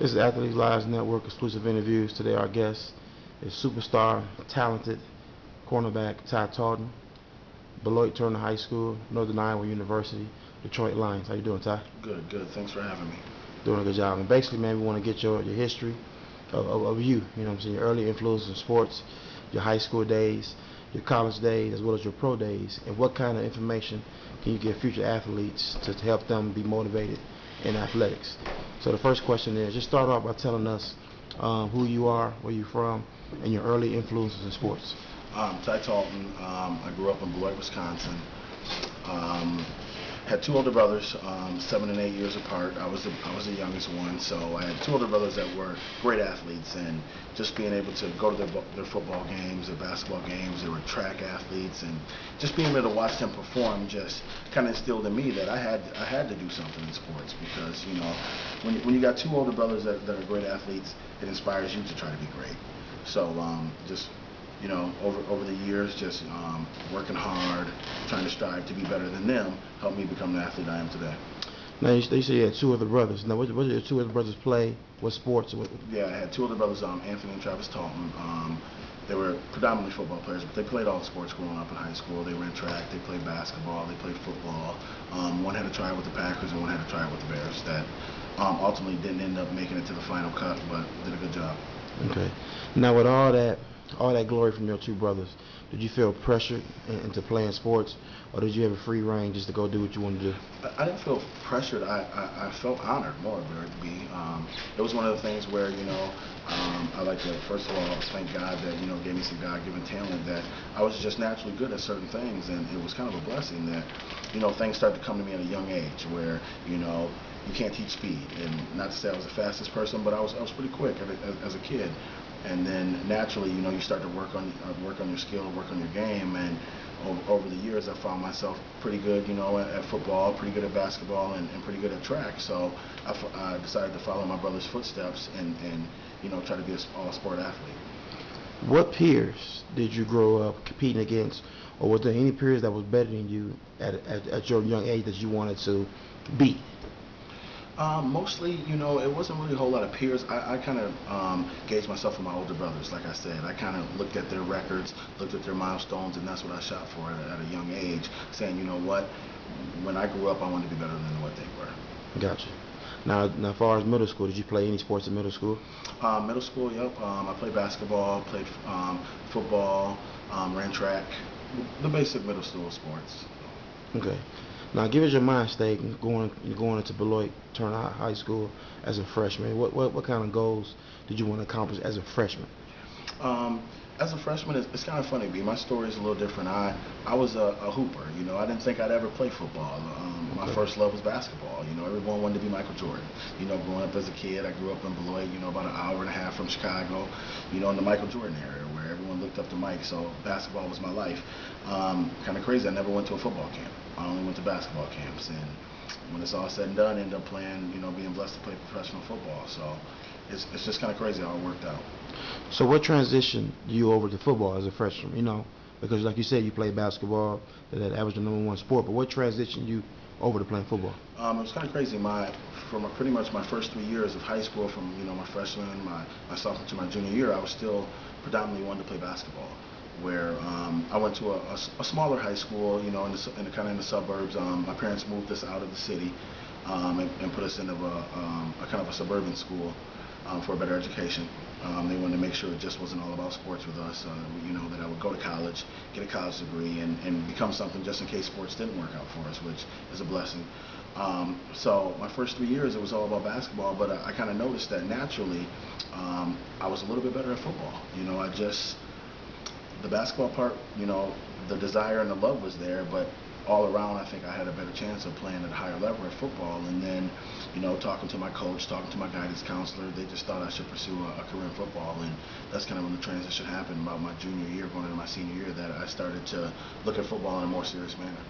This is Athletes Lives Network exclusive interviews. Today our guest is superstar, talented cornerback Ty1, Beloit Turner High School, Northern Iowa University, Detroit Lions. How you doing, Ty? Good, good. Thanks for having me. Doing a good job. And basically, man, we want to get your history of you. You know what I'm saying? Your early influences in sports, your high school days, your college days, as well as your pro days, and what kind of information can you give future athletes to help them be motivated in athletics. So the first question is, just start off by telling us who you are, where you're from, and your early influences in sports. Ty Talton. I grew up in Beloit, Wisconsin. Had two older brothers, 7 and 8 years apart. I was the youngest one, so I had two older brothers that were great athletes, and just being able to go to their football games, their basketball games, they were track athletes, and just being able to watch them perform just kind of instilled in me that I had to do something in sports, because when you got two older brothers that are great athletes, it inspires you to try to be great. So just over the years, just working hard, trying to strive to be better than them, helped me become the athlete I am today. Now, they say you had two other brothers. Now, what did your two other brothers play? What sports? Yeah, I had two older brothers, Anthony and Travis Talton. They were predominantly football players, but they played all the sports growing up in high school. They ran track, they played basketball, they played football. One had a tryout with the Packers and one had a tryout with the Bears that ultimately didn't end up making it to the final cut, but did a good job. Okay. Now, with all that glory from your two brothers, did you feel pressured into playing sports, or did you have a free reign just to go do what you wanted to do? I didn't feel pressured. I felt honored more to be. It was one of the things where I like to first of all thank God that gave me some God-given talent, that I was just naturally good at certain things, and it was kind of a blessing that things started to come to me at a young age where you can't teach speed, and not to say I was the fastest person, but I was pretty quick as a kid. And then naturally, you start to work on your skill, work on your game, and over the years, I found myself pretty good, at football, pretty good at basketball, and pretty good at track. So I decided to follow my brother's footsteps and try to be an all-sport athlete. What peers did you grow up competing against, or was there any peers that was better than you at your young age that you wanted to beat? Mostly, it wasn't really a whole lot of peers. I kind of gauged myself with my older brothers. Like I said, I kind of looked at their records, looked at their milestones, and that's what I shot for at a young age, saying, you know what, when I grew up, I wanted to be better than what they were. Gotcha. Now, as far as middle school, did you play any sports in middle school? Middle school, yep. I played basketball, played football, ran track, the basic middle school sports. Okay. Now, give us your mind state going into Beloit Turner High School as a freshman. What kind of goals did you want to accomplish as a freshman? As a freshman, it's kind of funny. My story is a little different. I was a hooper. I didn't think I'd ever play football. My first love was basketball. Everyone wanted to be Michael Jordan. Growing up as a kid, I grew up in Beloit, about an hour and a half from Chicago, in the Michael Jordan area where everyone looked up to Mike. So basketball was my life. Kind of crazy. I never went to a football camp. I only went to basketball camps, and when it's all said and done, I ended up playing, being blessed to play professional football. So it's just kind of crazy how it worked out. So what transitioned you over to football as a freshman? Because like you said, you played basketball, that was the #1 sport. But what transitioned you over to playing football? It was kind of crazy. Pretty much my first 3 years of high school, from my freshman, my sophomore to my junior year, I was still predominantly wanting to play basketball. Where I went to a smaller high school, in the suburbs. My parents moved us out of the city and put us into a kind of a suburban school for a better education. They wanted to make sure it just wasn't all about sports with us. That I would go to college, get a college degree, and become something just in case sports didn't work out for us, which is a blessing. So my first 3 years, it was all about basketball, but I kind of noticed that naturally I was a little bit better at football. The basketball part, the desire and the love was there, but all around, I think I had a better chance of playing at a higher level at football. And then, talking to my coach, talking to my guidance counselor, they just thought I should pursue a career in football. And that's kind of when the transition happened, about my junior year, going into my senior year, that I started to look at football in a more serious manner.